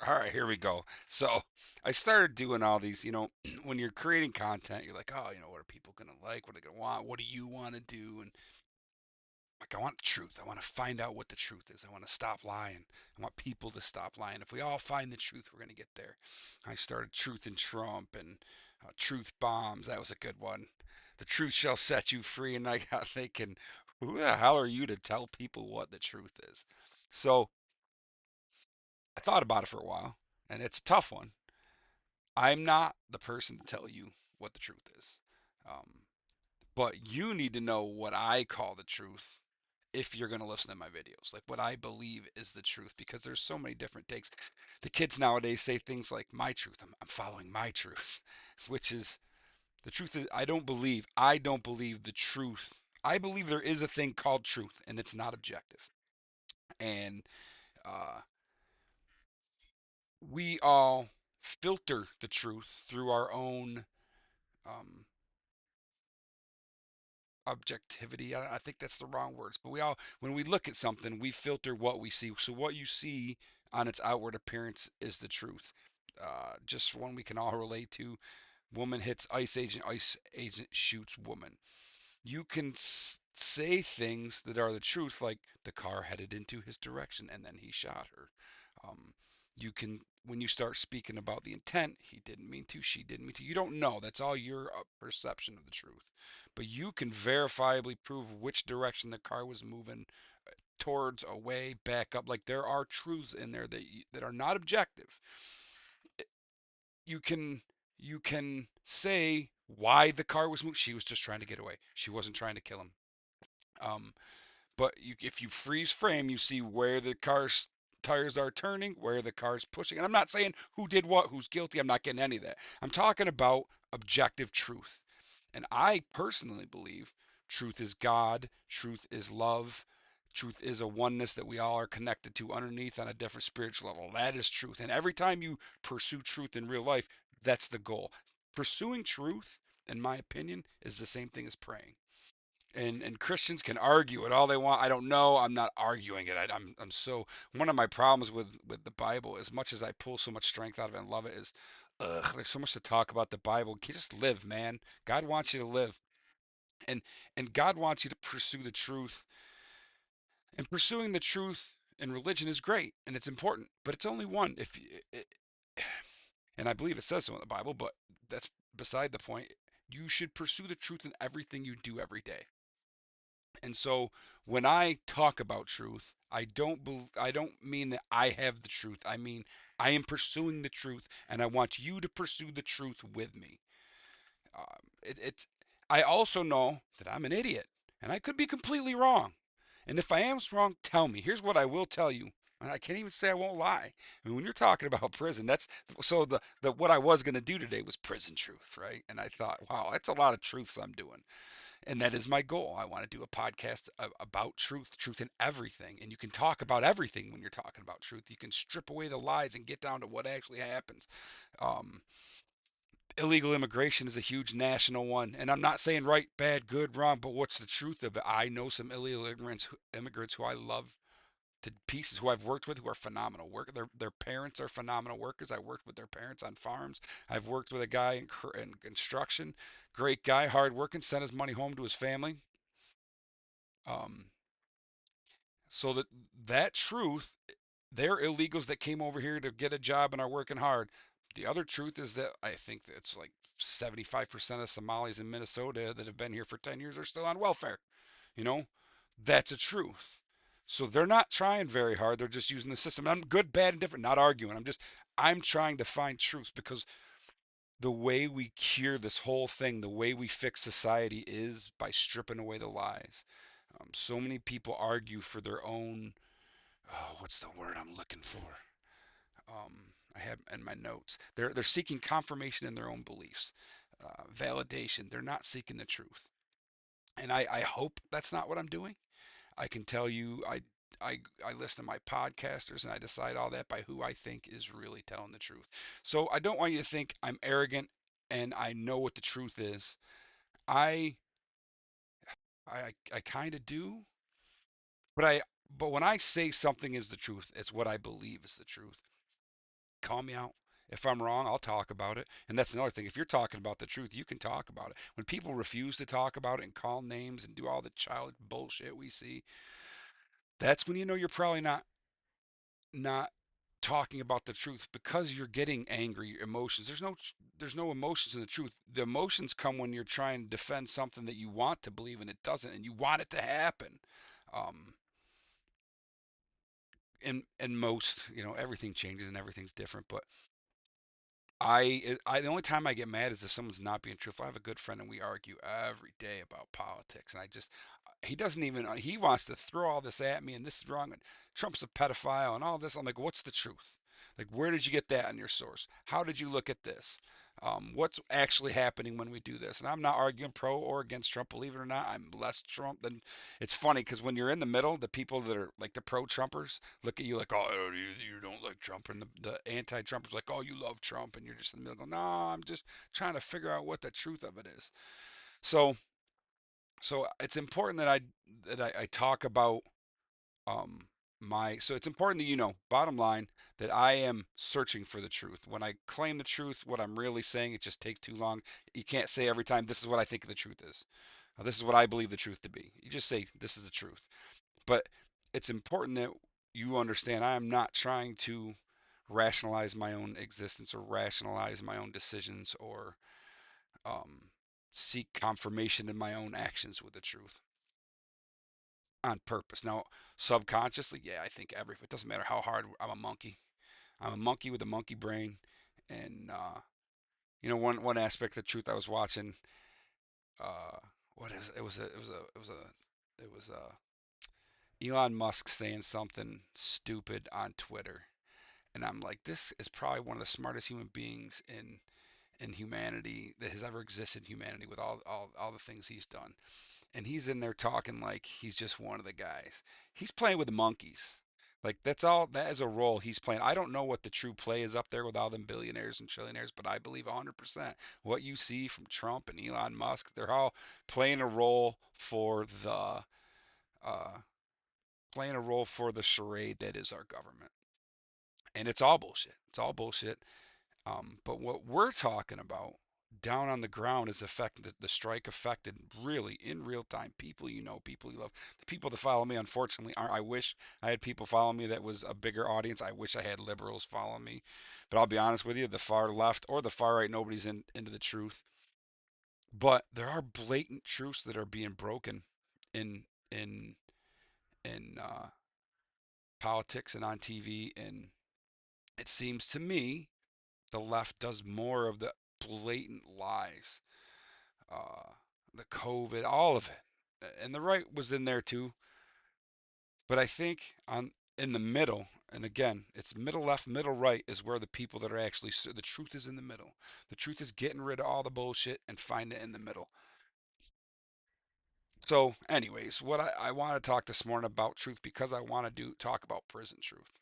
All right, here we go. So I started doing all these, when you're creating content, you're like, oh, what are people going to like? What are they going to want? What do you want to do? And like, I want the truth. I want to find out what the truth is. I want to stop lying. I want people to stop lying. If we all find the truth, we're going to get there. I started Truth in Trump and Truth Bombs. That was a good one. The truth shall set you free. And I got thinking, who the hell are you to tell people what the truth is? So I thought about it for a while, and it's a tough one. I'm not the person to tell you what the truth is. Um, but you need to know what I call the truth if you're going to listen to my videos, like what I believe is the truth, because there's so many different takes. The kids nowadays say things like my truth. I'm following my truth, which is the truth is I don't believe the truth. I believe there is a thing called truth and it's not objective. And uh, we all filter the truth through our own um, objectivity. I think that's the wrong words, but we all, when we look at something, we filter what we see. So what you see on its outward appearance is the truth. Just one we can all relate to. Woman hits ice agent shoots woman. You can say things that are the truth, like the car headed into his direction and then he shot her. Um, you can, when you start speaking about the intent, he didn't mean to, she didn't mean to. You don't know. That's all your perception of the truth. But you can verifiably prove which direction the car was moving towards, away, back up. Like there are truths in there that are not objective. You can you can say why the car was moved. She was just trying to get away. She wasn't trying to kill him. Um, but if you freeze frame, you see where the car's tires are turning, where the car's pushing. And I'm not saying who did what, who's guilty. I'm not getting any of that. I'm talking about objective truth. And I personally believe truth is God, truth is love, truth is a oneness that we all are connected to underneath on a different spiritual level. That is truth. And every time you pursue truth in real life, that's the goal. Pursuing truth, in my opinion, is the same thing as praying. And Christians can argue it all they want. I don't know. I'm not arguing it. I'm so, one of my problems with the Bible, as much as I pull so much strength out of it and love it, is there's so much to talk about the Bible. Can you just live, man? God wants you to live, and and God wants you to pursue the truth. And pursuing the truth in religion is great and it's important, but it's only one. If it, and I believe it says so in the Bible, but that's beside the point. You should pursue the truth in everything you do every day. And so when I talk about truth, I don't mean that I have the truth. I mean I am pursuing the truth, and I want you to pursue the truth with me. It I also know that I'm an idiot, and I could be completely wrong. And if I am wrong, tell me. Here's what I will tell you. And I can't even say I won't lie. I mean, when you're talking about prison, that's so the what I was going to do today was prison truth, right? And I thought, wow, that's a lot of truths I'm doing. And that is my goal. I want to do a podcast about truth, truth in everything. And you can talk about everything when you're talking about truth. You can strip away the lies and get down to what actually happens. Um, Illegal immigration is a huge national one. And I'm not saying right, bad, good, wrong, but what's the truth of it? I know some illegal immigrants who I love to pieces, who I've worked with, who are phenomenal. Their parents are phenomenal workers. I worked with their parents on farms. I've worked with a guy in construction, great guy, hard working, sent his money home to his family. Um, so that truth, they're illegals that came over here to get a job and are working hard. The other truth is that I think that it's like 75% of Somalis in Minnesota that have been here for 10 years are still on welfare. You know, that's a truth. So they're not trying very hard. They're just using the system. I'm good, bad, and different, not arguing. I'm trying to find truths, because the way we cure this whole thing, the way we fix society is by stripping away the lies. So many people argue for their own, oh, what's the word I'm looking for? I have in my notes. They're seeking confirmation in their own beliefs, validation. They're not seeking the truth, and I hope that's not what I'm doing. I can tell you, I listen to my podcasters and I decide all that by who I think is really telling the truth. So I don't want you to think I'm arrogant and I know what the truth is. I I kind of do, but when I say something is the truth, it's what I believe is the truth. call me out. If I'm wrong, I'll talk about it. And that's another thing. If you're talking about the truth, you can talk about it. When people refuse to talk about it and call names and do all the child bullshit we see, that's when you know you're probably not talking about the truth because you're getting angry emotions. There's no emotions in the truth. The emotions come when you're trying to defend something that you want to believe and it doesn't, and you want it to happen. um and most, everything changes and everything's different, but the only time I get mad is if someone's not being truthful. I have a good friend and we argue every day about politics, and he doesn't even he wants to throw all this at me and this is wrong and Trump's a pedophile and all this. I'm like, what's the truth? Like, where did you get that in your source? How did you look at this? What's actually happening when we do this? And I'm not arguing pro or against Trump. Believe it or not, I'm less Trump than. It's funny because when you're in the middle, the people that are like the pro-Trumpers look at you like, oh, you don't like Trump, and the anti-Trumpers like, oh, you love Trump, and you're just in the middle going, no, I'm just trying to figure out what the truth of it is. So, so it's important that I talk about um so it's important that bottom line, that I am searching for the truth. When I claim the truth, what I'm really saying, it just takes too long. You can't say every time, this is what I think the truth is. This is what I believe the truth to be. You just say this is the truth. But it's important that you understand I am not trying to rationalize my own existence or rationalize my own decisions or um, seek confirmation in my own actions with the truth on purpose. Now, subconsciously, yeah, I think it doesn't matter how hard. I'm a monkey. I'm a monkey with a monkey brain, and one aspect of the truth I was watching. Uh, what is it? Was Elon Musk saying something stupid on Twitter, and I'm like, this is probably one of the smartest human beings in humanity that has ever existed in humanity with all the things he's done. And he's in there talking like he's just one of the guys. He's playing with the monkeys. Like, that's all. That is a role he's playing. I don't know what the true play is up there with all them billionaires and trillionaires, but I believe 100% what you see from Trump and Elon Musk, they're all playing a role for the uh, charade that is our government, and it's all bullshit. It's all bullshit. But what we're talking about down on the ground is affecting the strike affected really in real time. People people you love. The people that follow me, unfortunately, aren't. I wish I had people follow me that was a bigger audience. I wish I had liberals follow me. But I'll be honest with you, the far left or the far right, nobody's into the truth. But there are blatant truths that are being broken in in in politics and on TV, and it seems to me the left does more of the blatant lies, uh, the COVID, all of it, and the right was in there too. But I think on in the middle, and again, it's middle left, middle right is where the people that are actually the truth is in the middle. The truth is getting rid of all the bullshit and find it in the middle. So, anyways, what I want to talk this morning about truth because I want to talk about prison truth.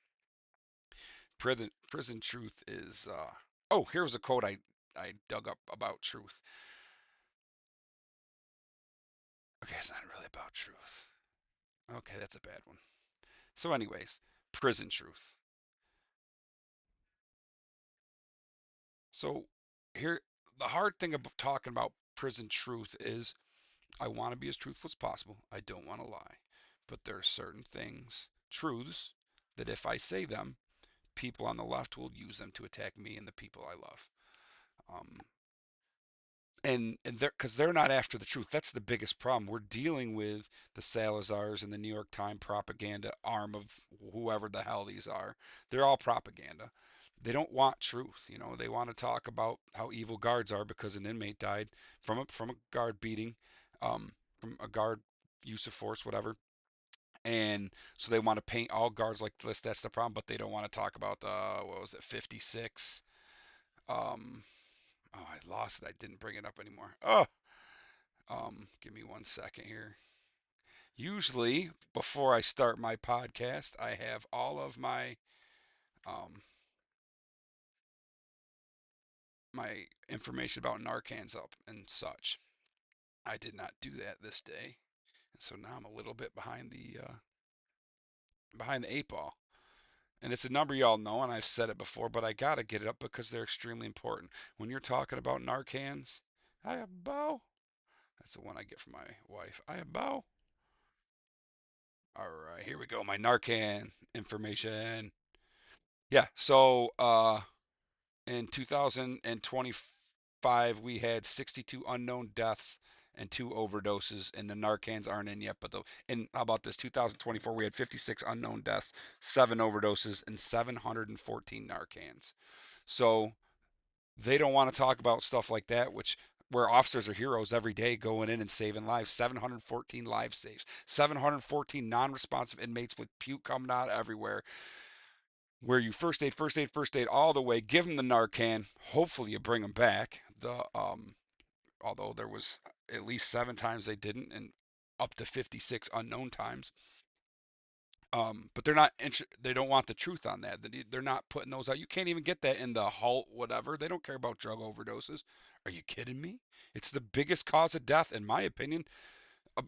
Prison truth is. Oh, here's a quote I dug up about truth. Okay, it's not really about truth. Okay, that's a bad one. So, anyways, prison truth. So, here, the hard thing about talking about prison truth is I want to be as truthful as possible. I don't want to lie. But there are certain things, truths, that if I say them, people on the left will use them to attack me and the people I love. Um, and they're not after the truth. That's the biggest problem. We're dealing with the Salazars and the New York Times propaganda arm of whoever the hell these are. They're all propaganda. They don't want truth. They want to talk about how evil guards are because an inmate died from a guard beating, from a guard use of force, whatever. And so they want to paint all guards like this. That's the problem. But they don't want to talk about the what was it, 56. Um, oh, I lost it. I didn't bring it up anymore. Oh, give me 1 second here. Usually, before I start my podcast, I have all of um, my information about Narcan's up and such. I did not do that this day, and so now I'm a little bit behind the eight ball. And it's a number y'all know, and I've said it before, but I gotta get it up because they're extremely important. When you're talking about Narcans, I bow. That's the one I get from my wife. I bow. All right, here we go. My Narcan information. Yeah. So, in 2025, we had 62 unknown deaths and 2 overdoses, and the Narcans aren't in yet. But how about this? 2024, we had 56 unknown deaths, 7 overdoses, and 714 Narcans. So they don't want to talk about stuff like that, which where officers are heroes every day going in and saving lives. 714 life saves, 714 non-responsive inmates with puke coming out everywhere. Where you first aid, first aid, first aid all the way. Give them the Narcan. Hopefully you bring them back. Although there was at least 7 times they didn't, and up to 56 unknown times. But they're not. They don't want the truth on that. They're not putting those out. You can't even get that in the halt whatever. They don't care about drug overdoses. Are you kidding me? It's the biggest cause of death, in my opinion,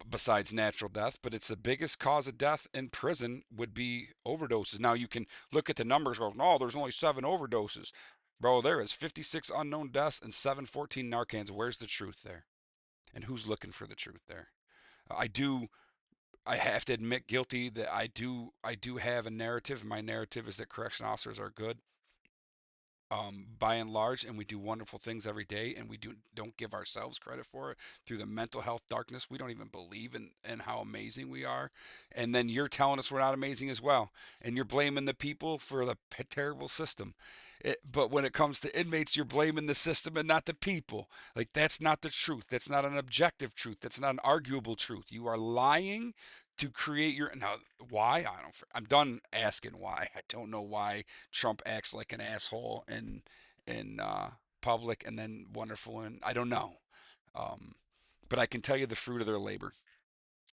besides natural death. But it's the biggest cause of death in prison would be overdoses. Now you can look at the numbers. Go, no, there's only 7 overdoses, bro. There is 56 unknown deaths and 714 Narcans. Where's the truth there? And who's looking for the truth there? I do I have to admit guilty that I do have a narrative. My narrative is that correction officers are good, by and large, and we do wonderful things every day, and we don't give ourselves credit for it through the mental health darkness. We don't even believe in how amazing we are, and then you're telling us we're not amazing as well, and you're blaming the people for the terrible system. But when it comes to inmates, you're blaming the system and not the people. Like that's not the truth. That's not an objective truth. That's not an arguable truth. You are lying to create your now. Why? I don't. I'm done asking why. I don't know why Trump acts like an asshole in public and then wonderful and I don't know. Um, but I can tell you the fruit of their labor.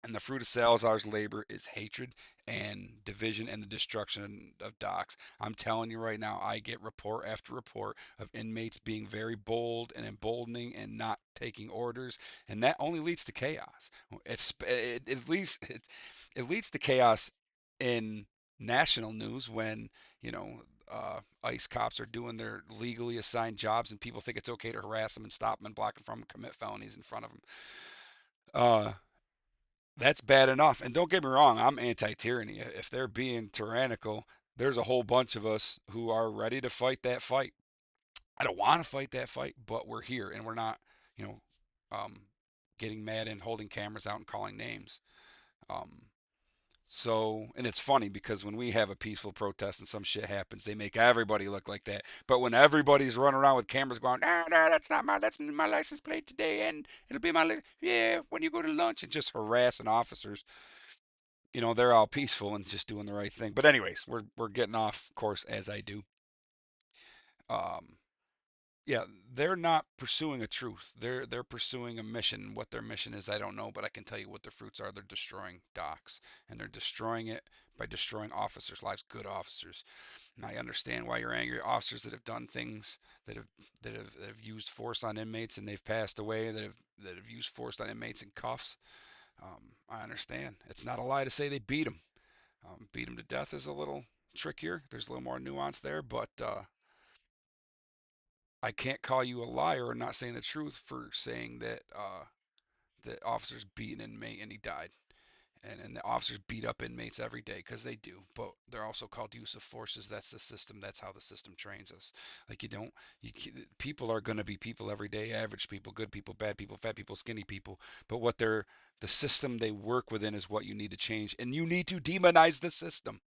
And the fruit of Salazar's labor is hatred and division and the destruction of docks. I'm telling you right now, I get report after report of inmates being very bold and emboldening and not taking orders, and that only leads to chaos. It leads to chaos in national news when you know ICE cops are doing their legally assigned jobs and people think it's okay to harass them and stop them and block them from commit felonies in front of them. Uh, that's bad enough. And don't get me wrong, I'm anti-tyranny. If they're being tyrannical, there's a whole bunch of us who are ready to fight that fight. I don't want to fight that fight, but we're here and we're not, you know, um, getting mad and holding cameras out and calling names. Um, and it's funny because when we have a peaceful protest and some shit happens, they make everybody look like that. But when everybody's running around with cameras going, nah, nah, that's my license plate today, and it'll be yeah, when you go to lunch, and just harassing officers, they're all peaceful and just doing the right thing. But anyways, we're getting off course as I do. Um, yeah, they're not pursuing a truth. They're pursuing a mission. What their mission is, I don't know, but I can tell you what the fruits are. They're destroying docks, and they're destroying it by destroying officers' lives, good officers. And I understand why you're angry. Officers that have done things that have that have used force on inmates and they've passed away. That have used force on inmates in cuffs. I understand. It's not a lie to say they beat them. Beat them to death is a little trickier. There's a little more nuance there, but I can't call you a liar or not saying the truth for saying that the officers beat an inmate and he died. And the officers beat up inmates every day because they do, but they're also called use of forces. That's the system. That's how the system trains us. Like people are going to be people every day, average people, good people, bad people, fat people, skinny people. But the system they work within is what you need to change, and you need to demonize the system.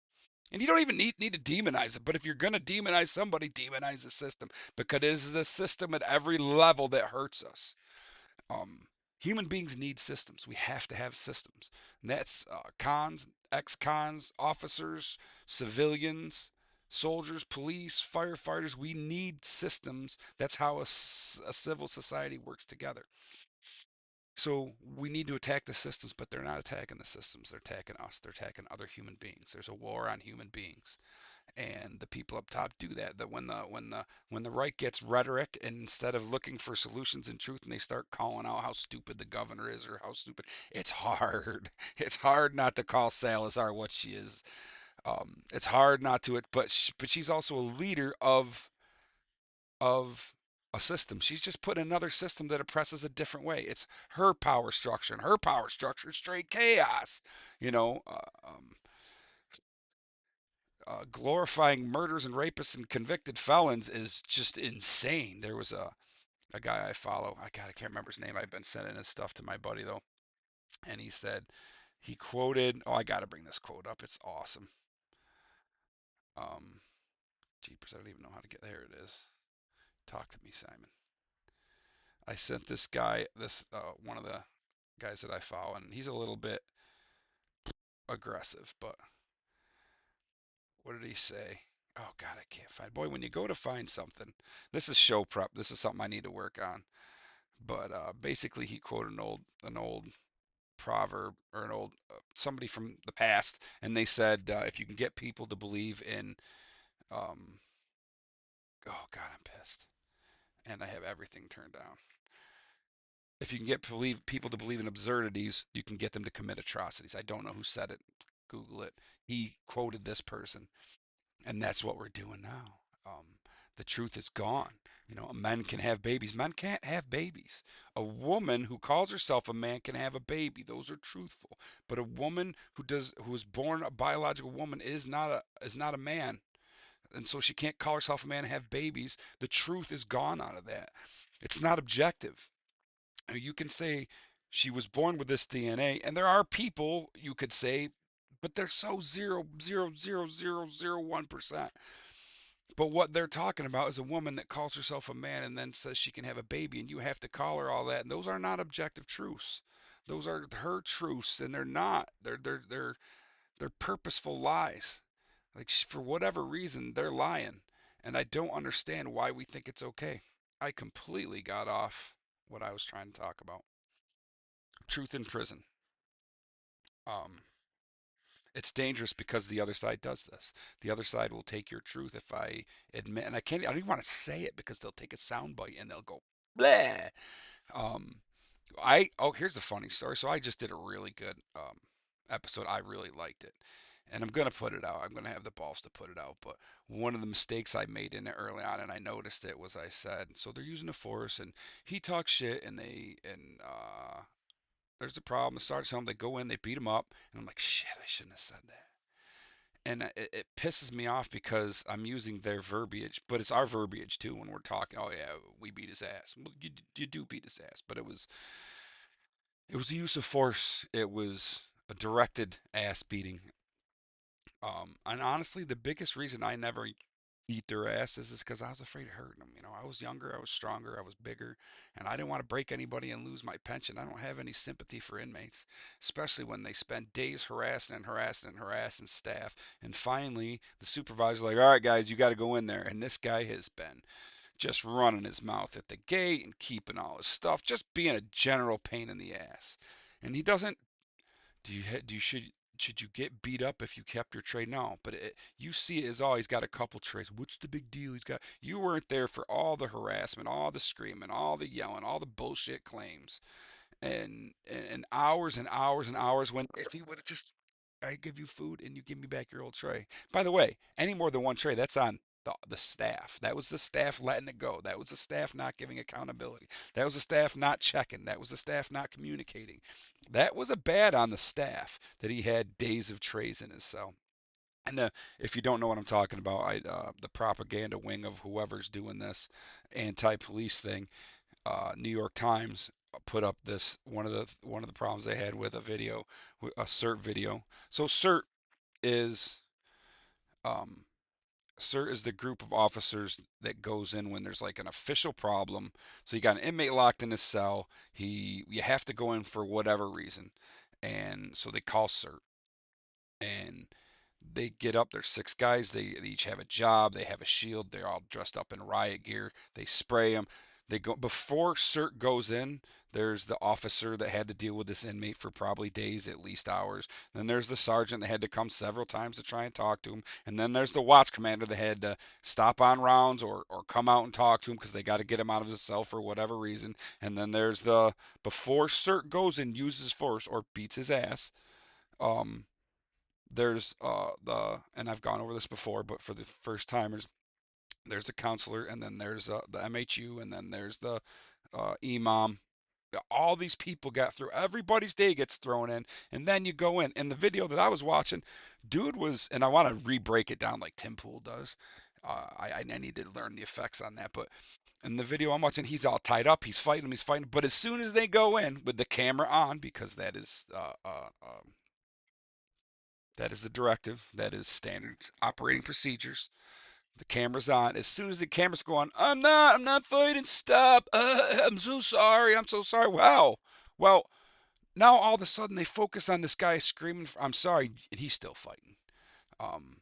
And you don't even need to demonize it, but if you're going to demonize somebody, demonize the system because it is the system at every level that hurts us. Um, Human beings need systems. We have to have systems. And that's cons, ex-cons, officers, civilians, soldiers, police, firefighters. We need systems. That's how a civil society works together. So we need to attack the systems, but they're not attacking the systems. They're attacking us. They're attacking other human beings. There's a war on human beings, and the people up top do that. That when the right gets rhetoric and instead of looking for solutions and truth, and they start calling out how stupid the governor is or how stupid, it's hard. It's hard not to call Salazar what she is. It's hard not to it, but she's also a leader of a system. She's just put in another system that oppresses a different way. It's her power structure, and her power structure is straight chaos. You know, glorifying murders and rapists and convicted felons is just insane. There was a guy I follow. I can't remember his name. I've been sending his stuff to my buddy though, and he said he quoted. Oh, I got to bring this quote up. It's awesome. Um, Jeepers, I don't even know how to get there. It is. Talk to me, Simon. I sent this guy this one of the guys that I follow, and he's a little bit aggressive. But what did he say? Oh God, I can't find. Boy, when you go to find something, this is show prep. This is something I need to work on. But basically, he quoted an old proverb or an old somebody from the past, and they said if you can get people to believe in, um, oh God, I'm pissed, and I have everything turned down. If you can get people to believe in absurdities, you can get them to commit atrocities. I don't know who said it. Google it. He quoted this person, and that's what we're doing now. The truth is gone. Men can have babies. Men can't have babies. A woman who calls herself a man can have a baby. Those are truthful. But a woman who is born a biological woman is not a man, and so she can't call herself a man and have babies. The truth is gone out of that. It's not objective. You can say she was born with this DNA, and there are people you could say, but they're so 0.00001%. But what they're talking about is a woman that calls herself a man and then says she can have a baby, and you have to call her all that. And those are not objective truths. Those are her truths, and they're not. They're purposeful lies. Like for whatever reason, they're lying, and I don't understand why we think it's okay. I completely got off what I was trying to talk about. Truth in prison. Um, it's dangerous because the other side does this. The other side will take your truth if I admit, and I don't even want to say it because they'll take a soundbite and they'll go, bleh. Um, here's a funny story. So I just did a really good episode. I really liked it. And I'm going to put it out. I'm going to have the balls to put it out. But one of the mistakes I made in it early on, and I noticed it, was I said, so they're using the force, and he talks shit, and there's a problem. The sergeant's home. They go in, they beat him up, and I'm like, shit, I shouldn't have said that. And it pisses me off because I'm using their verbiage, but it's our verbiage too when we're talking. Oh yeah, we beat his ass. Well, you do beat his ass, but it was a use of force. It was a directed ass beating. And honestly, the biggest reason I never eat their asses is because I was afraid of hurting them. I was younger, I was stronger, I was bigger, and I didn't want to break anybody and lose my pension. I don't have any sympathy for inmates, especially when they spend days harassing and harassing and harassing staff. And finally, the supervisor's like, all right, guys, you got to go in there. And this guy has been just running his mouth at the gate and keeping all his stuff, just being a general pain in the ass. And he doesn't do you should you get beat up if you kept your tray? No, but you see it as all he's got a couple trays. What's the big deal? He's got you weren't there for all the harassment, all the screaming, all the yelling, all the bullshit claims, and hours and hours and hours. When if he would have just I give you food and you give me back your old tray. By the way, any more than one tray, that's on the staff. That was the staff letting it go. That was the staff not giving accountability. That was the staff not checking. That was the staff not communicating. That was a bad on the staff that he had days of trays in his cell. And if you don't know what I'm talking about, the propaganda wing of whoever's doing this anti-police thing, New York Times put up this one of the problems they had with a video, a CERT video. So is um, CERT is the group of officers that goes in when there's like an official problem. So you got an inmate locked in his cell. You have to go in for whatever reason, and so they call CERT, and they get up. There's six guys. They each have a job. They have a shield. They're all dressed up in riot gear. They spray them. They go before CERT goes in. There's the officer that had to deal with this inmate for probably days, at least hours. Then there's the sergeant that had to come several times to try and talk to him. And then there's the watch commander that had to stop on rounds or come out and talk to him because they got to get him out of his cell for whatever reason. And then there's the before CERT goes in, uses force or beats his ass. Um, there's and I've gone over this before, but for the first timers, there's a counselor, and then there's the MHU, and then there's the imam. All these people got through. Everybody's day gets thrown in, and then you go in. And the video that I was watching, dude was, and I want to re-break it down like Tim Pool does. I need to learn the effects on that, but in the video I'm watching, he's all tied up. He's fighting him. He's fighting. But as soon as they go in with the camera on, because that is the directive, that is standard operating procedures. The camera's on. As soon as the camera's going, I'm not fighting. Stop. I'm so sorry. I'm so sorry. Wow. Well, now all of a sudden they focus on this guy screaming, I'm sorry, and he's still fighting. Um,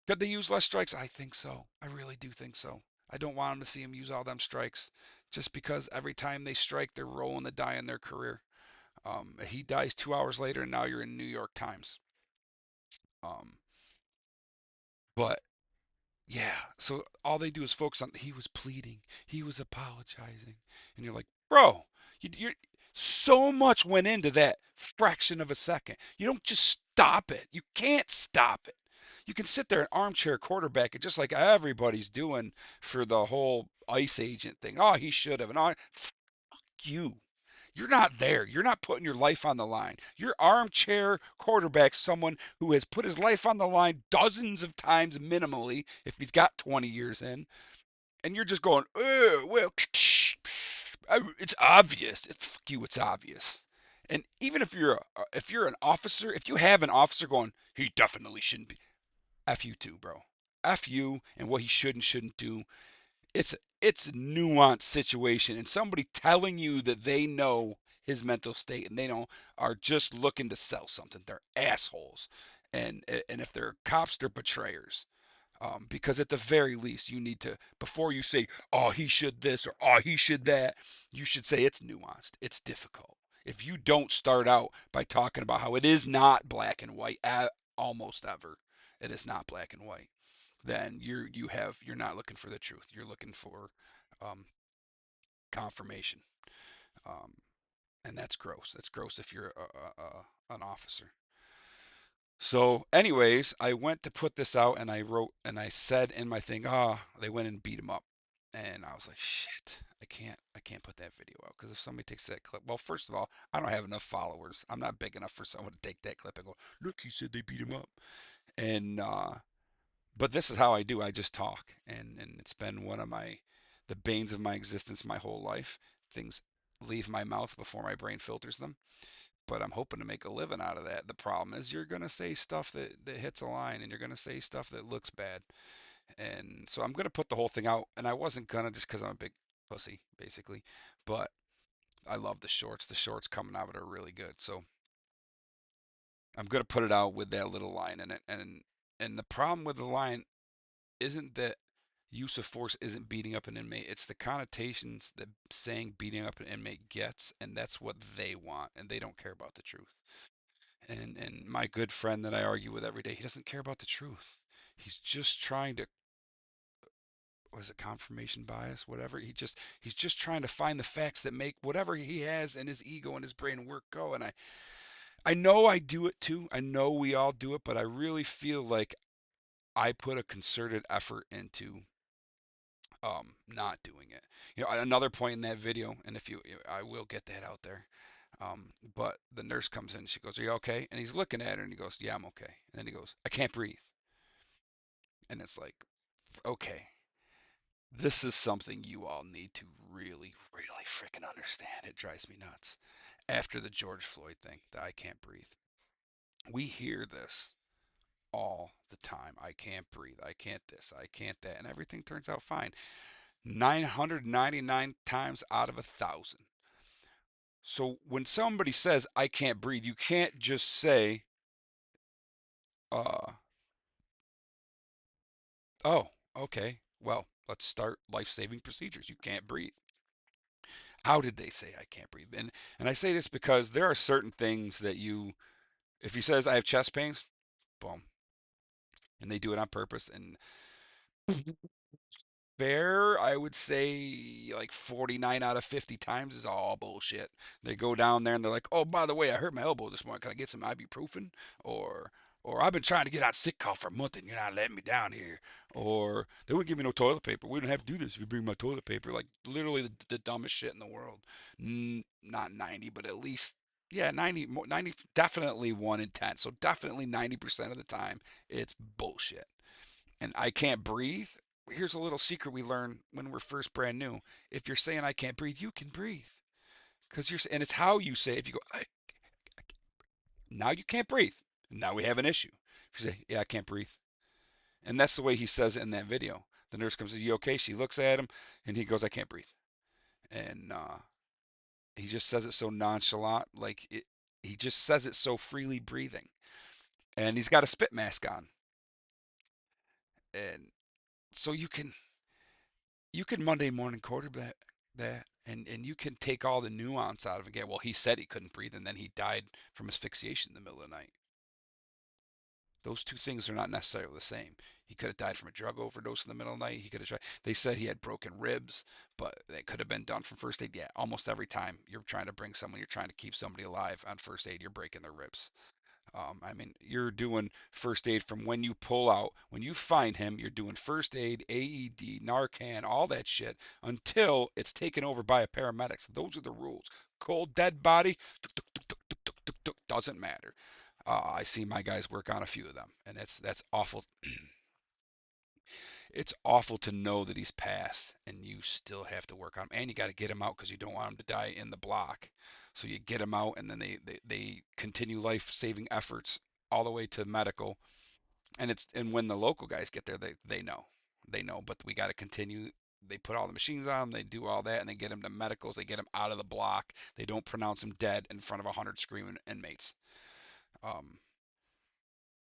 could they use less strikes? I think so. I really do think so. I don't want them to see him use all them strikes just because every time they strike, they're rolling the die in their career. He dies 2 hours later, and now you're in New York Times. Um, but yeah, so all they do is focus on he was pleading, he was apologizing, and you're like, bro, you're so much went into that fraction of a second. You don't just stop it. You can't stop it. You can sit there and armchair quarterback it just like everybody's doing for the whole ICE agent thing. Oh, he should have. And all, you. You're not there. You're not putting your life on the line. You're armchair quarterback, someone who has put his life on the line dozens of times minimally, if he's got 20 years in, and you're just going, well, it's obvious. It's fuck you. It's obvious. And even if you're an officer, if you have an officer going, he definitely shouldn't be. F you too, bro. F you and what he should and shouldn't do. It's a nuanced situation, and somebody telling you that they know his mental state and they know are just looking to sell something. They're assholes, and if they're cops, they're betrayers. Because at the very least, you need to, before you say, oh, he should this or oh, he should that, you should say it's nuanced. It's difficult. If you don't start out by talking about how it is not black and white, almost ever, it is not black and white, then you're not looking for the truth. You're looking for um, confirmation, um, and that's gross. That's gross if you're an officer. So, anyways, I went to put this out, and I wrote and I said in my thing, they went and beat him up, and I was like, shit, I can't put that video out because if somebody takes that clip, well, first of all, I don't have enough followers. I'm not big enough for someone to take that clip and go, look, he said they beat him up, and but this is how I do. I just talk, and it's been one of the banes of my existence my whole life. Things leave my mouth before my brain filters them, but I'm hoping to make a living out of that. The problem is you're gonna say stuff that hits a line, and you're gonna say stuff that looks bad, and so I'm gonna put the whole thing out. And I wasn't gonna just because I'm a big pussy, basically, but I love the shorts. The shorts coming out of it are really good, so I'm gonna put it out with that little line in it. And the problem with the line isn't that use of force isn't beating up an inmate. It's the connotations that saying beating up an inmate gets, and that's what they want, and they don't care about the truth. And my good friend that I argue with every day, he doesn't care about the truth. He's just trying to, what is it, confirmation bias, whatever. He's just trying to find the facts that make whatever he has in his ego and his brain work go. And I know I do it too. I know we all do it, but I really feel like I put a concerted effort into not doing it. Another point in that video, and if you, I will get that out there. But the nurse comes in, she goes, "Are you okay?" And he's looking at her, and he goes, "Yeah, I'm okay." And then he goes, "I can't breathe." And it's like, okay, this is something you all need to really, really freaking understand. It drives me nuts. After the George Floyd thing, that I can't breathe, we hear this all the time. I can't breathe. I can't this. I can't that. And everything turns out fine. 999 times out of 1,000. So when somebody says, I can't breathe, you can't just say, uh, oh, okay, well, let's start life saving procedures. You can't breathe. How did they say I can't breathe? And I say this because there are certain things that if he says, I have chest pains, boom. And they do it on purpose. And fair, I would say like 49 out of 50 times is all bullshit. They go down there and they're like, oh, by the way, I hurt my elbow this morning. Can I get some ibuprofen? Or, Or I've been trying to get out sick call for a month and you're not letting me down here. Or they wouldn't give me no toilet paper. We don't have to do this if you bring my toilet paper. Like literally the dumbest shit in the world. Not 90, but at least, yeah, 90, definitely 1 in 10. So definitely 90% of the time, it's bullshit. And I can't breathe. Here's a little secret we learn when we're first brand new. If you're saying I can't breathe, you can breathe. Because and it's how you say it. If you go, now you can't breathe. Now we have an issue. If you say, yeah, I can't breathe. And that's the way he says it in that video. The nurse comes, are you okay? She looks at him and he goes, I can't breathe. And he just says it so nonchalant, he just says it so freely breathing. And he's got a spit mask on. And so you can Monday morning quarterback that, and you can take all the nuance out of it. Again, well, he said he couldn't breathe and then he died from asphyxiation in the middle of the night. Those two things are not necessarily the same. He could have died from a drug overdose in the middle of the night. He could have tried. They said he had broken ribs, but it could have been done from first aid. Yeah, almost every time you're trying to bring someone, you're trying to keep somebody alive on first aid, you're breaking their ribs. I mean, you're doing first aid from when you pull out, when you find him, you're doing first aid, AED, Narcan, all that shit until it's taken over by a paramedic. So those are the rules. Cold dead body, doesn't matter. I see my guys work on a few of them, and that's awful. It's awful to know that he's passed, and you still have to work on him, and you got to get him out because you don't want him to die in the block. So you get him out, and then they continue life saving efforts all the way to medical, and when the local guys get there, they know, but we got to continue. They put all the machines on him, they do all that, and they get him to medicals. They get him out of the block. They don't pronounce him dead in front of 100 screaming inmates. Um,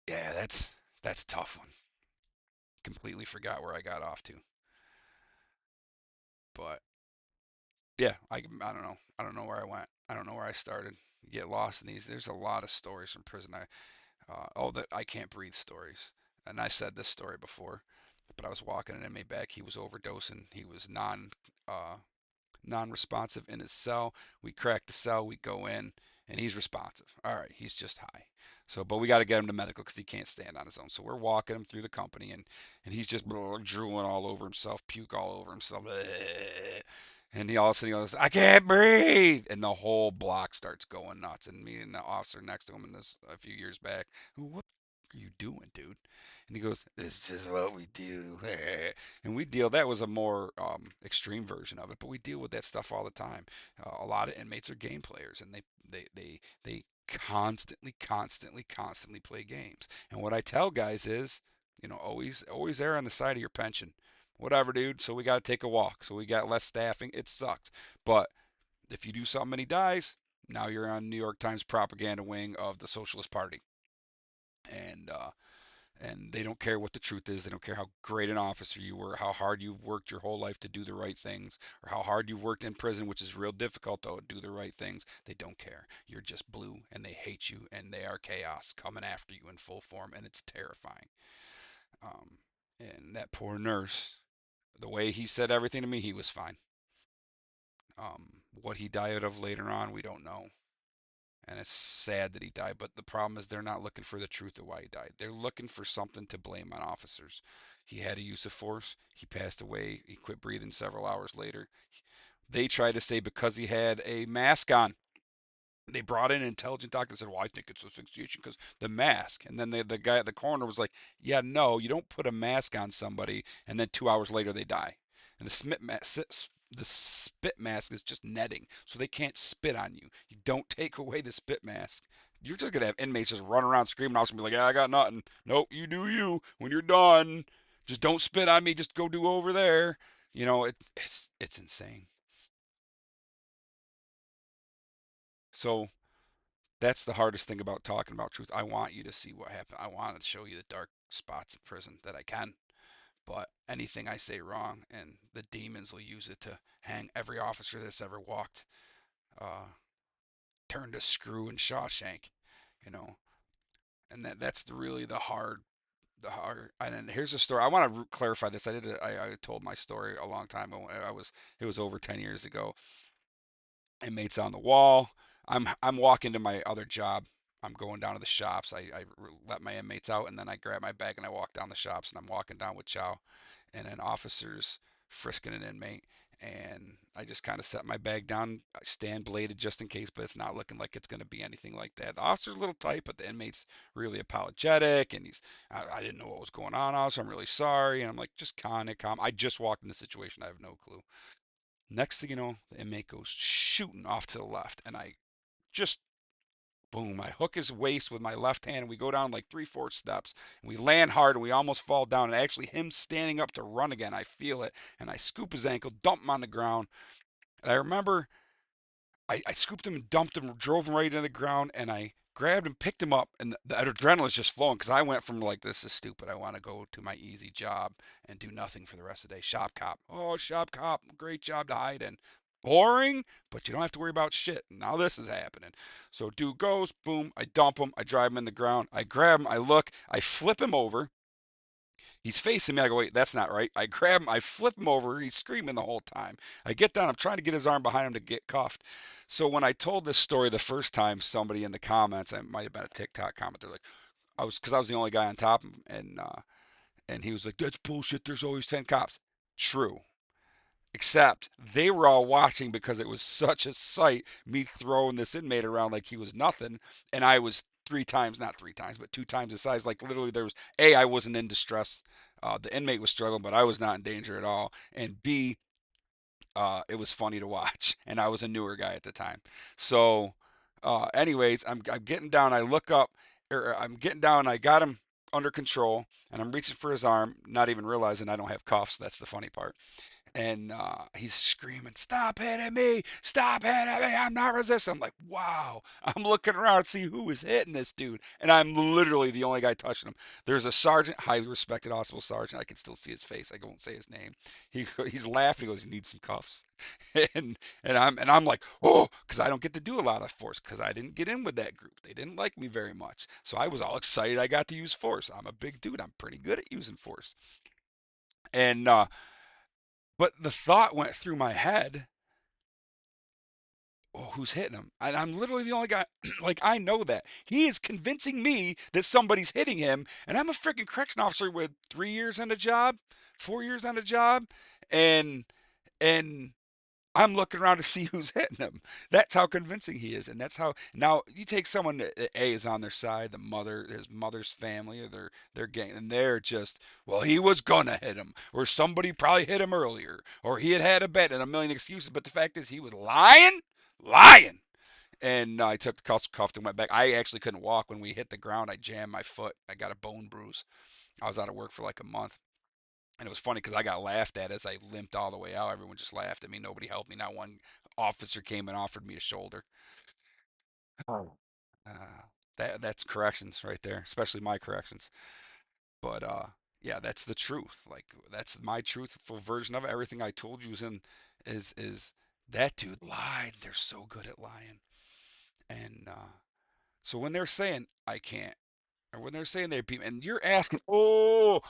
yeah, that's a tough one. Completely forgot where I got off to. But yeah, I don't know. I don't know where I went. I don't know where I started. You get lost in these. There's a lot of stories from prison. That I can't breathe stories. And I said this story before, but I was walking an inmate back. He was overdosing. He was uh, non-responsive in his cell. We crack the cell. We go in, and he's responsive. All right, he's just high. So, but we got to get him to medical because he can't stand on his own. So we're walking him through the company, and he's just drooling all over himself, puke all over himself. And he all of a sudden goes, I can't breathe. And the whole block starts going nuts. And me and the officer next to him in this a few years back, what are you doing, dude? And he goes, this is what we do. And we deal, that was a more extreme version of it, but we deal with that stuff all the time. A lot of inmates are game players and they constantly play games. And what I tell guys is, always err on the side of your pension. Whatever, dude. So we got to take a walk. So we got less staffing. It sucks. But if you do something and he dies, now you're on New York Times propaganda wing of the Socialist Party. And they don't care what the truth is. They don't care how great an officer you were, how hard you've worked your whole life to do the right things, or how hard you've worked in prison, which is real difficult to do the right things. They don't care. You're just blue, and they hate you, and they are chaos coming after you in full form, and it's terrifying. Um, and that poor nurse, the way he said everything to me, he was fine. What he died of later on, we don't know. And it's sad that he died, but the problem is they're not looking for the truth of why he died. They're looking for something to blame on officers. He had a use of force. He passed away. He quit breathing several hours later. They tried to say because he had a mask on. They brought in an intelligent doctor and said, well, I think it's asphyxiation because the mask. And then the guy at the corner was like, yeah, no, you don't put a mask on somebody and then 2 hours later they die. And the spit mask is just netting, so they can't spit on you. You don't take away the spit mask. You're just gonna have inmates just run around screaming. I was gonna be like, yeah, I got nothing. Nope, you do you. When you're done, just don't spit on me. Just go do over there. It's insane. So that's the hardest thing about talking about truth. I want you to see what happened. I want to show you the dark spots of prison that I can. But anything I say wrong, and the demons will use it to hang every officer that's ever walked, uh, turned a screw in Shawshank, you know. And that's really the hard. And then here's a story. I want to clarify this. I told my story a long time ago. It was over 10 years ago. Inmates on the wall. I'm walking to my other job. I'm going down to the shops. I let my inmates out, and then I grab my bag and I walk down the shops, and I'm walking down with Chow, and an officer's frisking an inmate, and I just kind of set my bag down. I stand bladed just in case, but it's not looking like it's going to be anything like that. The officer's a little tight, but the inmate's really apologetic, and I didn't know what was going on, officer. I'm really sorry, and I'm like, just kind of calm. I just walked in the situation. I have no clue. Next thing you know, the inmate goes shooting off to the left, and I just boom, I hook his waist with my left hand, and we go down like 3, 4 steps, and we land hard, and we almost fall down. And actually, him standing up to run again, I feel it, and I scoop his ankle, dump him on the ground. And I remember I scooped him and dumped him, drove him right into the ground, and I grabbed him, picked him up, and the adrenaline was just flowing because I went from like, this is stupid. I want to go to my easy job and do nothing for the rest of the day. Shop cop. Oh, shop cop. Great job to hide in. Boring, but you don't have to worry about shit. Now this is happening. So dude goes, boom, I dump him, I drive him in the ground, I grab him, I look, I flip him over, he's facing me. I go, wait, that's not right. I grab him, I flip him over. He's screaming the whole time. I get down, I'm trying to get his arm behind him to get cuffed. So when I told this story the first time, somebody in the comments, I might have been a TikTok comment, they're like, because I was the only guy on top of him, and he was like, that's bullshit. There's always 10 cops. True. Except they were all watching because it was such a sight, me throwing this inmate around like he was nothing, and I was 3 times, not 3 times, but 2 times the size. Like literally, there was A, I wasn't in distress. The inmate was struggling, but I was not in danger at all. And B, it was funny to watch, and I was a newer guy at the time. So, anyways, I'm getting down. I look up, or I'm getting down. I got him under control, and I'm reaching for his arm, not even realizing I don't have cuffs. That's the funny part, and he's screaming, "Stop hitting me! Stop hitting me! I'm not resisting." I'm like, wow. I'm looking around to see who is hitting this dude, and I'm literally the only guy touching him. There's a sergeant, highly respected hospital sergeant. I can still see his face. I won't say his name. He's laughing. He goes, "You need some cuffs," and I'm like, oh, because I don't get to do a lot of force because I didn't get in with that group. They didn't like me very much, so I was all excited. I got to use force. I'm a big dude. I'm pretty good at using force, and but the thought went through my head, oh, who's hitting him? And I'm literally the only guy. Like, I know that. He is convincing me that somebody's hitting him. And I'm a freaking correction officer with 3 years on the job, 4 years on the job. And, and, I'm looking around to see who's hitting him. That's how convincing he is, and that's how. Now you take someone that A is on their side, the mother, his mother's family, or their gang, and they're just, well, he was gonna hit him, or somebody probably hit him earlier, or he had a bet and a million excuses. But the fact is, he was lying, lying. And I took the cuff and went back. I actually couldn't walk when we hit the ground. I jammed my foot. I got a bone bruise. I was out of work for like a month. And it was funny because I got laughed at as I limped all the way out. Everyone just laughed at me. Nobody helped me. Not one officer came and offered me a shoulder. Oh. That's corrections right there, especially my corrections. But yeah, that's the truth. Like that's my truthful version of it. Everything I told you is that dude lied. They're so good at lying. And so when they're saying I can't, or when they're saying they're beat, and you're asking, oh,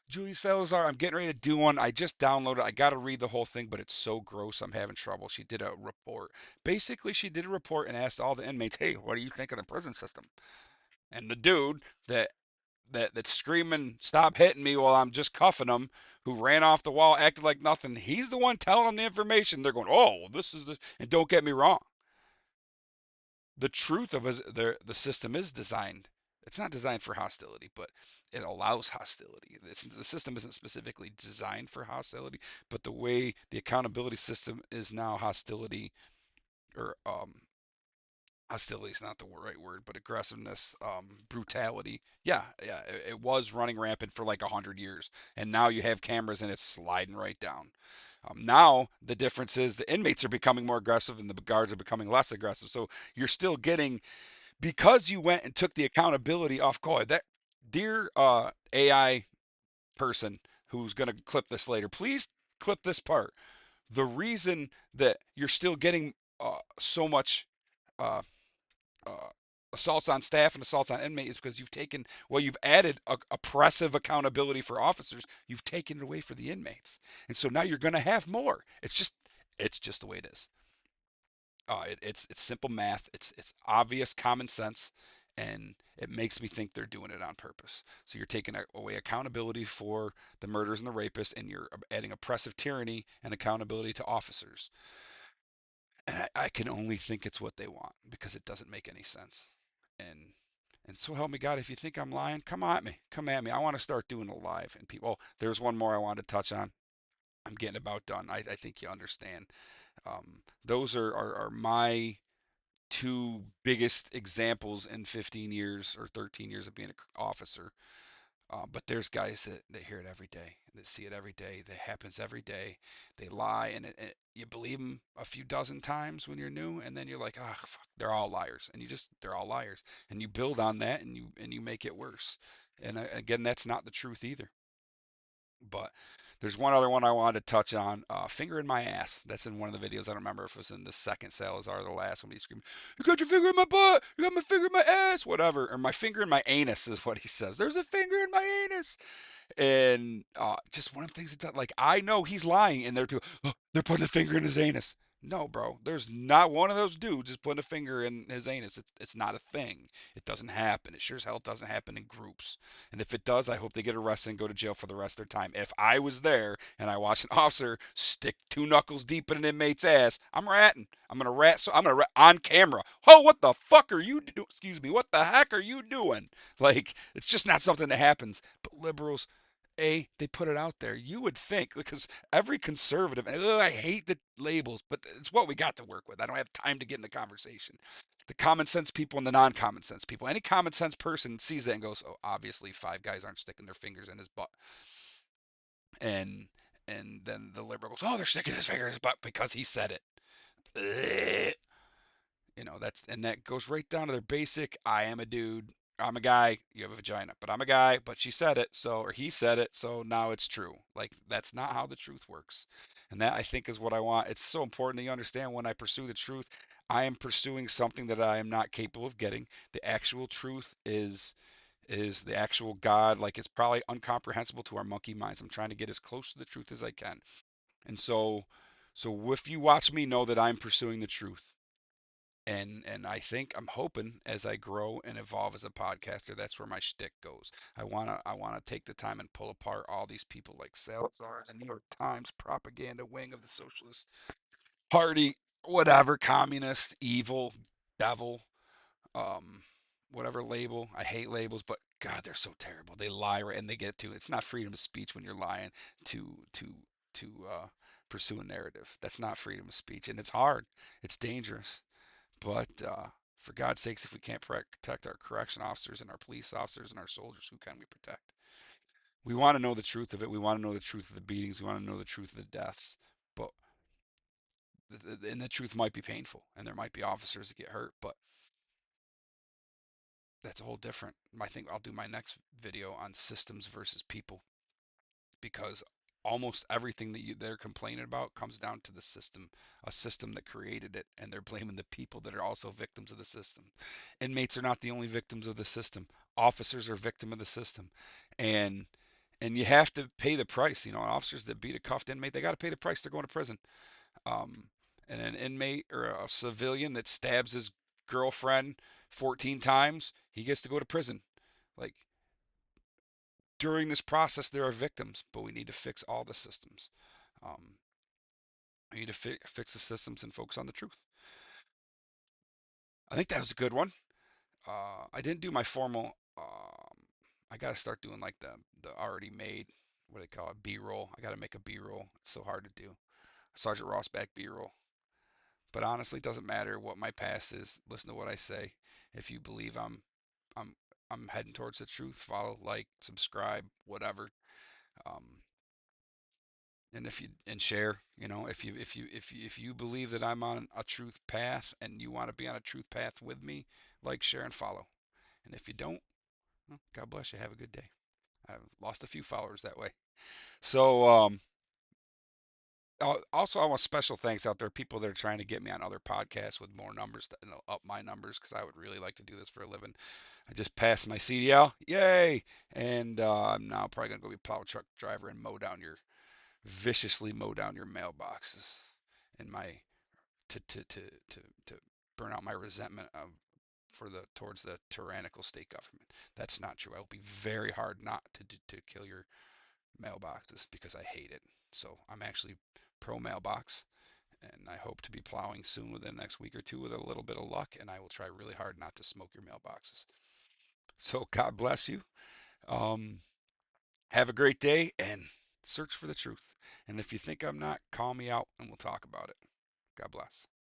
Julie Salazar, I'm getting ready to do one. I just downloaded. I got to read the whole thing, but it's so gross. I'm having trouble. She did a report. Basically, she did a report and asked all the inmates, "Hey, what do you think of the prison system?" And the dude that's screaming, "Stop hitting me!" while I'm just cuffing him, who ran off the wall, acted like nothing. He's the one telling them the information. They're going, "Oh, well, this is the." And don't get me wrong, the truth of the system is designed. It's not designed for hostility, but it allows hostility. The system isn't specifically designed for hostility, but the way the accountability system is now hostility, or hostility is not the right word, but aggressiveness, brutality. Yeah, yeah, it was running rampant for like 100 years, and now you have cameras and it's sliding right down. Now the difference is the inmates are becoming more aggressive and the guards are becoming less aggressive. So you're still getting, because you went and took the accountability off. God, that dear AI person who's going to clip this later, please clip this part. The reason that you're still getting so much uh, uh, assaults on staff and assaults on inmates is because you've added oppressive accountability for officers. You've taken it away for the inmates, and so now you're going to have more. It's just the way it is. It's simple math. It's obvious common sense, And it makes me think they're doing it on purpose. So you're taking away accountability for the murders and the rapists, and you're adding oppressive tyranny and accountability to officers. And I can only think it's what they want because it doesn't make any sense. And so help me God, if you think I'm lying, come at me. Come at me. I want to start doing it live. And people, oh, there's one more I wanted to touch on. I'm getting about done. I think you understand. Those are my two biggest examples in 15 years or 13 years of being an officer. But there's guys that hear it every day, that see it every day, that happens every day. They lie, and you believe them a few dozen times when you're new, and then you're like, ah, oh, fuck, they're all liars, and they're all liars, and you build on that, and you make it worse. And again, that's not the truth either. But there's one other one I wanted to touch on. Finger in my ass. That's in one of the videos. I don't remember if it was in the second Salazar or the last one. He's screaming, "You got your finger in my butt! You got my finger in my ass! Whatever." Or my finger in my anus is what he says. There's a finger in my anus. And just one of the things that, like, I know he's lying, and there are people, oh, they're putting a finger in his anus. No, bro, there's not one of those dudes is putting a finger in his anus. It's not a thing. It doesn't happen. It sure as hell doesn't happen in groups. And if it does, I hope they get arrested and go to jail for the rest of their time. If I was there and I watched an officer stick two knuckles deep in an inmate's ass, I'm ratting. I'm gonna rat. So I'm gonna rat on camera. Oh, what the fuck are you do? Excuse me. What the heck are you doing? Like, it's just not something that happens. But liberals, they put it out there. You would think, because every conservative, and I hate the labels, but it's what we got to work with. I don't have time to get in the conversation. The common sense people and the non common sense people. Any common sense person sees that and goes, oh, obviously five guys aren't sticking their fingers in his butt. And then the liberal goes, oh, they're sticking his finger in his butt because he said it. Ugh. That goes right down to their basic, I am a dude, I'm a guy, you have a vagina, but I'm a guy, but she said it, so, or he said it, so now it's true. Like, that's not how the truth works. And that, I think, is what I want. It's so important that you understand, when I pursue the truth, I am pursuing something that I am not capable of getting. The actual truth is the actual God. Like, it's probably incomprehensible to our monkey minds. I'm trying to get as close to the truth as I can. And so if you watch me, know that I'm pursuing the truth. And I think, I'm hoping, as I grow and evolve as a podcaster, that's where my shtick goes. I wanna take the time and pull apart all these people like Salazar, the New York Times propaganda wing of the Socialist Party, whatever, communist, evil, devil, um, whatever label. I hate labels, but God, they're so terrible. They lie, right, and they get to. It's not freedom of speech when you're lying to to to pursue a narrative. That's not freedom of speech, and it's hard. It's dangerous. But for God's sakes, if we can't protect our correction officers and our police officers and our soldiers, who can we protect? We want to know the truth of it. We want to know the truth of the beatings. We want to know the truth of the deaths. But and the truth might be painful, and there might be officers that get hurt. But that's a whole different. I think I'll do my next video on systems versus people, because almost everything they're complaining about comes down to the system, a system that created it, and they're blaming the people that are also victims of the system. Inmates are not the only victims of the system. Officers are victim of the system, and you have to pay the price. Officers that beat a cuffed inmate, they got to pay the price. They're going to prison. Um, and an inmate or a civilian that stabs his girlfriend 14 times, he gets to go to prison. Like, during this process, there are victims, but we need to fix all the systems. Um, we need to fix the systems and focus on the truth. I think that was a good one. I didn't do my formal. I got to start doing like the already made, what do they call it, B-roll. I got to make a B-roll. It's so hard to do. Sergeant Rossback B-roll. But honestly, it doesn't matter what my past is. Listen to what I say. If you believe I'm I'm heading towards the truth, follow, like, subscribe, whatever. Um, and if you and share, if you believe that I'm on a truth path and you want to be on a truth path with me, like, share, and follow. And if you don't, well, God bless you. Have a good day. I've lost a few followers that way. So, also, I want special thanks out there, people that are trying to get me on other podcasts with more numbers to, up my numbers, because I would really like to do this for a living. I just passed my CDL, yay! And I'm now probably gonna go be a plow truck driver and viciously mow down your mailboxes, and my to to to to to burn out my resentment of for the towards the tyrannical state government. That's not true. I will be very hard not to kill your mailboxes because I hate it. So I'm actually pro mailbox, and I hope to be plowing soon within the next week or two with a little bit of luck, and I will try really hard not to smoke your mailboxes. So God bless you. Um, have a great day and search for the truth. And if you think I'm not, call me out and we'll talk about it. God bless.